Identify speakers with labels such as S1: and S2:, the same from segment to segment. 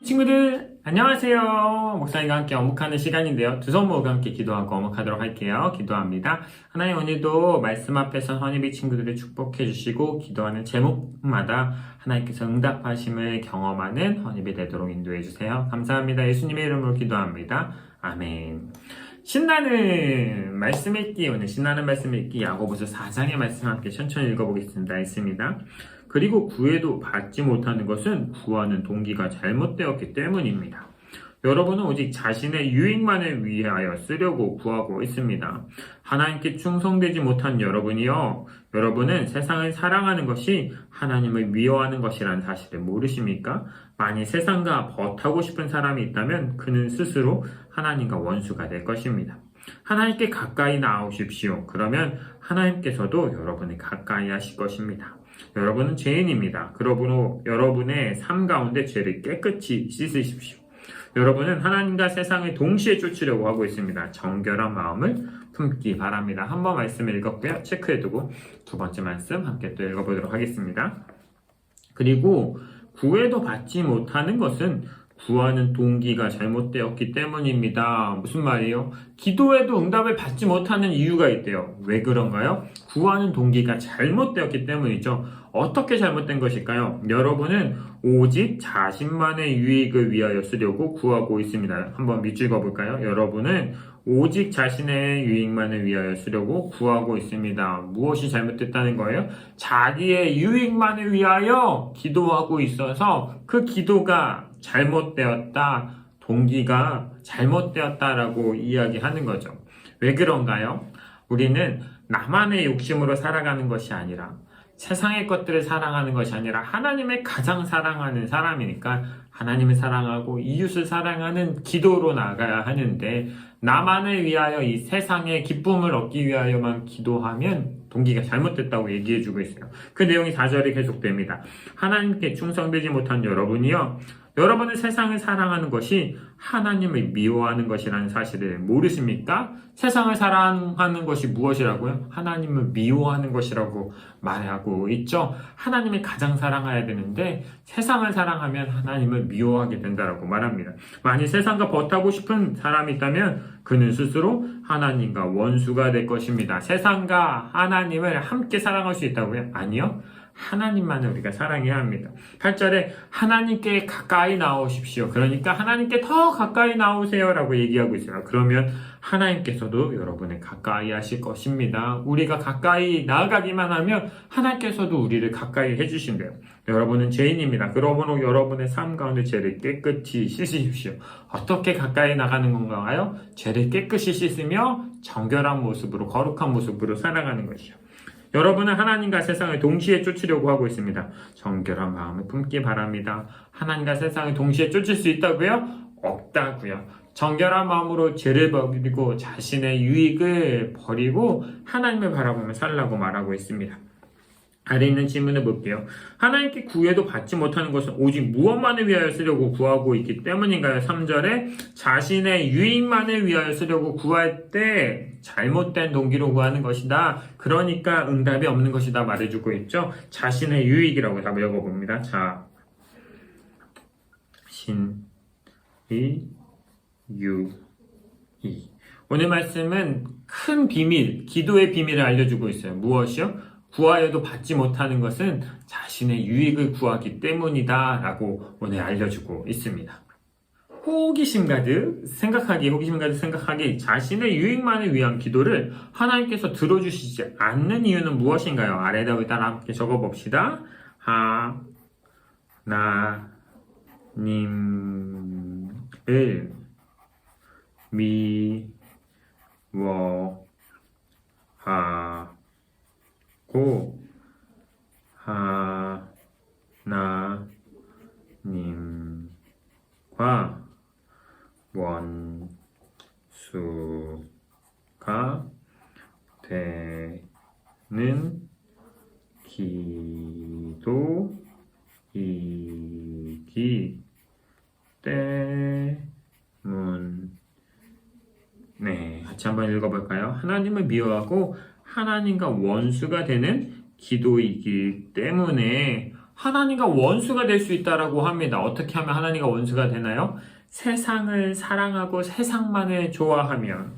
S1: 친구들 안녕하세요. 목사님과 함께 어묵하는 시간인데요. 두 손 모으고 함께 기도하고 어묵하도록 할게요. 기도합니다. 하나님, 오늘도 말씀 앞에서 허니비 친구들을 축복해 주시고 기도하는 제목마다 하나님께서 응답하심을 경험하는 허니비 되도록 인도해 주세요. 감사합니다. 예수님의 이름으로 기도합니다. 아멘. 신나는 말씀 읽기, 오늘 신나는 말씀 읽기 야고보서 4장의 말씀 함께 천천히 읽어보겠습니다. 있습니다. 그리고 구해도 받지 못하는 것은 구하는 동기가 잘못되었기 때문입니다. 여러분은 오직 자신의 유익만을 위하여 쓰려고 구하고 있습니다. 하나님께 충성되지 못한 여러분이요, 여러분은 세상을 사랑하는 것이 하나님을 미워하는 것이라는 사실을 모르십니까? 만일 세상과 벗하고 싶은 사람이 있다면 그는 스스로 하나님과 원수가 될 것입니다. 하나님께 가까이 나오십시오. 그러면 하나님께서도 여러분을 가까이 하실 것입니다. 여러분은 죄인입니다. 그러므로 여러분의 삶 가운데 죄를 깨끗이 씻으십시오. 여러분은 하나님과 세상을 동시에 쫓으려고 하고 있습니다. 정결한 마음을 품기 바랍니다. 한 번 말씀을 읽었고요. 체크해두고 두 번째 말씀 함께 또 읽어보도록 하겠습니다. 그리고 구해도 받지 못하는 것은 구하는 동기가 잘못되었기 때문입니다. 무슨 말이에요? 기도해도 응답을 받지 못하는 이유가 있대요. 왜 그런가요? 구하는 동기가 잘못되었기 때문이죠. 어떻게 잘못된 것일까요? 여러분은 오직 자신만의 유익을 위하여 쓰려고 구하고 있습니다. 한번 밑줄 그어볼까요? 여러분은 오직 자신의 유익만을 위하여 쓰려고 구하고 있습니다. 무엇이 잘못됐다는 거예요? 자기의 유익만을 위하여 기도하고 있어서 그 기도가 잘못되었다, 동기가 잘못되었다라고 이야기하는 거죠. 왜 그런가요? 우리는 나만의 욕심으로 살아가는 것이 아니라, 세상의 것들을 사랑하는 것이 아니라 하나님을 가장 사랑하는 사람이니까 하나님을 사랑하고 이웃을 사랑하는 기도로 나가야 하는데, 나만을 위하여 이 세상의 기쁨을 얻기 위하여만 기도하면 동기가 잘못됐다고 얘기해주고 있어요. 그 내용이 4절에 계속됩니다. 하나님께 충성되지 못한 여러분이요, 여러분은 세상을 사랑하는 것이 하나님을 미워하는 것이라는 사실을 모르십니까? 세상을 사랑하는 것이 무엇이라고요? 하나님을 미워하는 것이라고 말하고 있죠. 하나님을 가장 사랑해야 되는데 세상을 사랑하면 하나님을 미워하게 된다고 말합니다. 만일 세상과 벗하고 싶은 사람이 있다면 그는 스스로 하나님과 원수가 될 것입니다. 세상과 하나님을 함께 사랑할 수 있다고요? 아니요. 하나님만을 우리가 사랑해야 합니다. 8절에 하나님께 가까이 나오십시오. 그러니까 하나님께 더 가까이 나오세요 라고 얘기하고 있어요. 그러면 하나님께서도 여러분을 가까이 하실 것입니다. 우리가 가까이 나아가기만 하면 하나님께서도 우리를 가까이 해주신대요. 여러분은 죄인입니다. 그러므로 여러분의 삶 가운데 죄를 깨끗이 씻으십시오. 어떻게 가까이 나가는 건가요? 죄를 깨끗이 씻으며 정결한 모습으로, 거룩한 모습으로 살아가는 것이요. 여러분은 하나님과 세상을 동시에 쫓으려고 하고 있습니다. 정결한 마음을 품기 바랍니다. 하나님과 세상을 동시에 쫓을 수 있다고요? 없다고요. 정결한 마음으로 죄를 버리고 자신의 유익을 버리고 하나님을 바라보며 살라고 말하고 있습니다. 아래 있는 질문을 볼게요. 하나님께 구해도 받지 못하는 것은 오직 무엇만을 위하여 쓰려고 구하고 있기 때문인가요? 3절에 자신의 유익만을 위하여 쓰려고 구할 때 잘못된 동기로 구하는 것이다. 그러니까 응답이 없는 것이다 말해주고 있죠. 자신의 유익이라고 답을 읽어봅니다. 자, 유익. 오늘 말씀은 큰 비밀, 기도의 비밀을 알려주고 있어요. 무엇이요? 구하여도 받지 못하는 것은 자신의 유익을 구하기 때문이다 라고 오늘 알려주고 있습니다. 호기심 가득 생각하기 자신의 유익만을 위한 기도를 하나님께서 들어주시지 않는 이유는 무엇인가요? 아래다 따라 함께 적어봅시다. 하나님을 미워하고 하나님과 원수가 되는 기도이기 때문. 네, 같이 한번 읽어볼까요? 하나님을 미워하고 하나님과 원수가 되는 기도이기 때문에 하나님과 원수가 될 수 있다라고 합니다. 어떻게 하면 하나님과 원수가 되나요? 세상을 사랑하고 세상만을 좋아하면,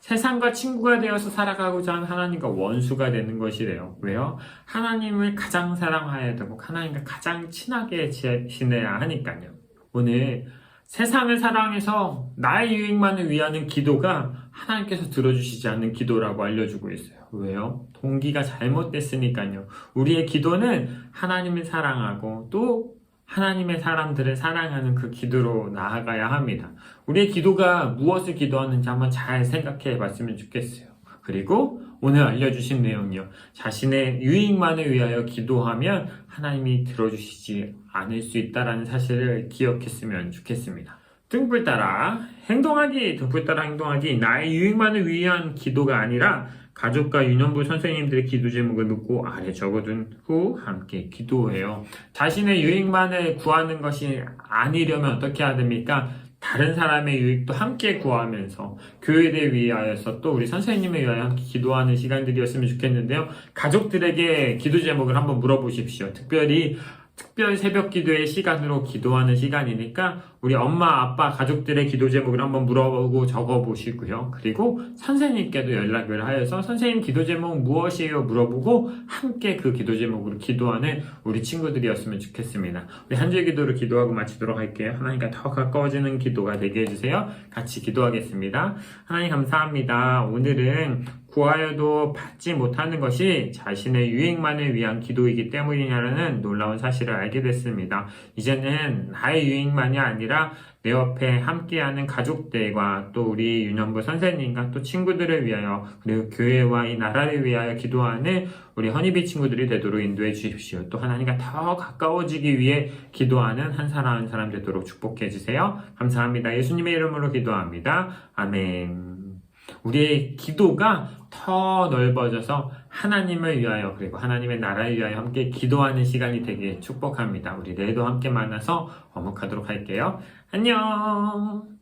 S1: 세상과 친구가 되어서 살아가고자 하는 하나님과 원수가 되는 것이래요. 왜요? 하나님을 가장 사랑해야 되고 하나님과 가장 친하게 지내야 하니까요. 오늘 세상을 사랑해서 나의 유익만을 위하는 기도가 하나님께서 들어주시지 않는 기도라고 알려주고 있어요. 왜요? 동기가 잘못됐으니까요. 우리의 기도는 하나님을 사랑하고 또 하나님의 사람들을 사랑하는 그 기도로 나아가야 합니다. 우리의 기도가 무엇을 기도하는지 한번 잘 생각해 봤으면 좋겠어요. 그리고 오늘 알려주신 내용이요. 자신의 유익만을 위하여 기도하면 하나님이 들어주시지 않을 수 있다는 사실을 기억했으면 좋겠습니다. 등불 따라 행동하기, 나의 유익만을 위한 기도가 아니라 가족과 유년부 선생님들의 기도 제목을 묻고 아래 적어둔 후 함께 기도해요. 자신의 유익만을 구하는 것이 아니려면 어떻게 해야 됩니까? 다른 사람의 유익도 함께 구하면서 교회를 위하여서 또 우리 선생님을 위하여 함께 기도하는 시간들이었으면 좋겠는데요. 가족들에게 기도 제목을 한번 물어보십시오. 특별 새벽 기도의 시간으로 기도하는 시간이니까 우리 엄마, 아빠, 가족들의 기도 제목을 한번 물어보고 적어보시고요. 그리고 선생님께도 연락을 하여서 선생님 기도 제목 무엇이에요? 물어보고 함께 그 기도 제목으로 기도하는 우리 친구들이었으면 좋겠습니다. 우리 한 줄 기도로 기도하고 마치도록 할게요. 하나님과 더 가까워지는 기도가 되게 해주세요. 같이 기도하겠습니다. 하나님 감사합니다. 오늘은 구하여도 받지 못하는 것이 자신의 유익만을 위한 기도이기 때문이냐는 놀라운 사실을 알게 됐습니다. 이제는 나의 유익만이 아니라 내 옆에 함께하는 가족들과 또 우리 유년부 선생님과 또 친구들을 위하여 그리고 교회와 이 나라를 위하여 기도하는 우리 허니비 친구들이 되도록 인도해 주십시오. 또 하나님과 더 가까워지기 위해 기도하는 한 사람 한 사람 되도록 축복해 주세요. 감사합니다. 예수님의 이름으로 기도합니다. 아멘. 우리의 기도가 더 넓어져서 하나님을 위하여 그리고 하나님의 나라를 위하여 함께 기도하는 시간이 되길 축복합니다. 우리 내일도 함께 만나서 어묵하도록 할게요. 안녕.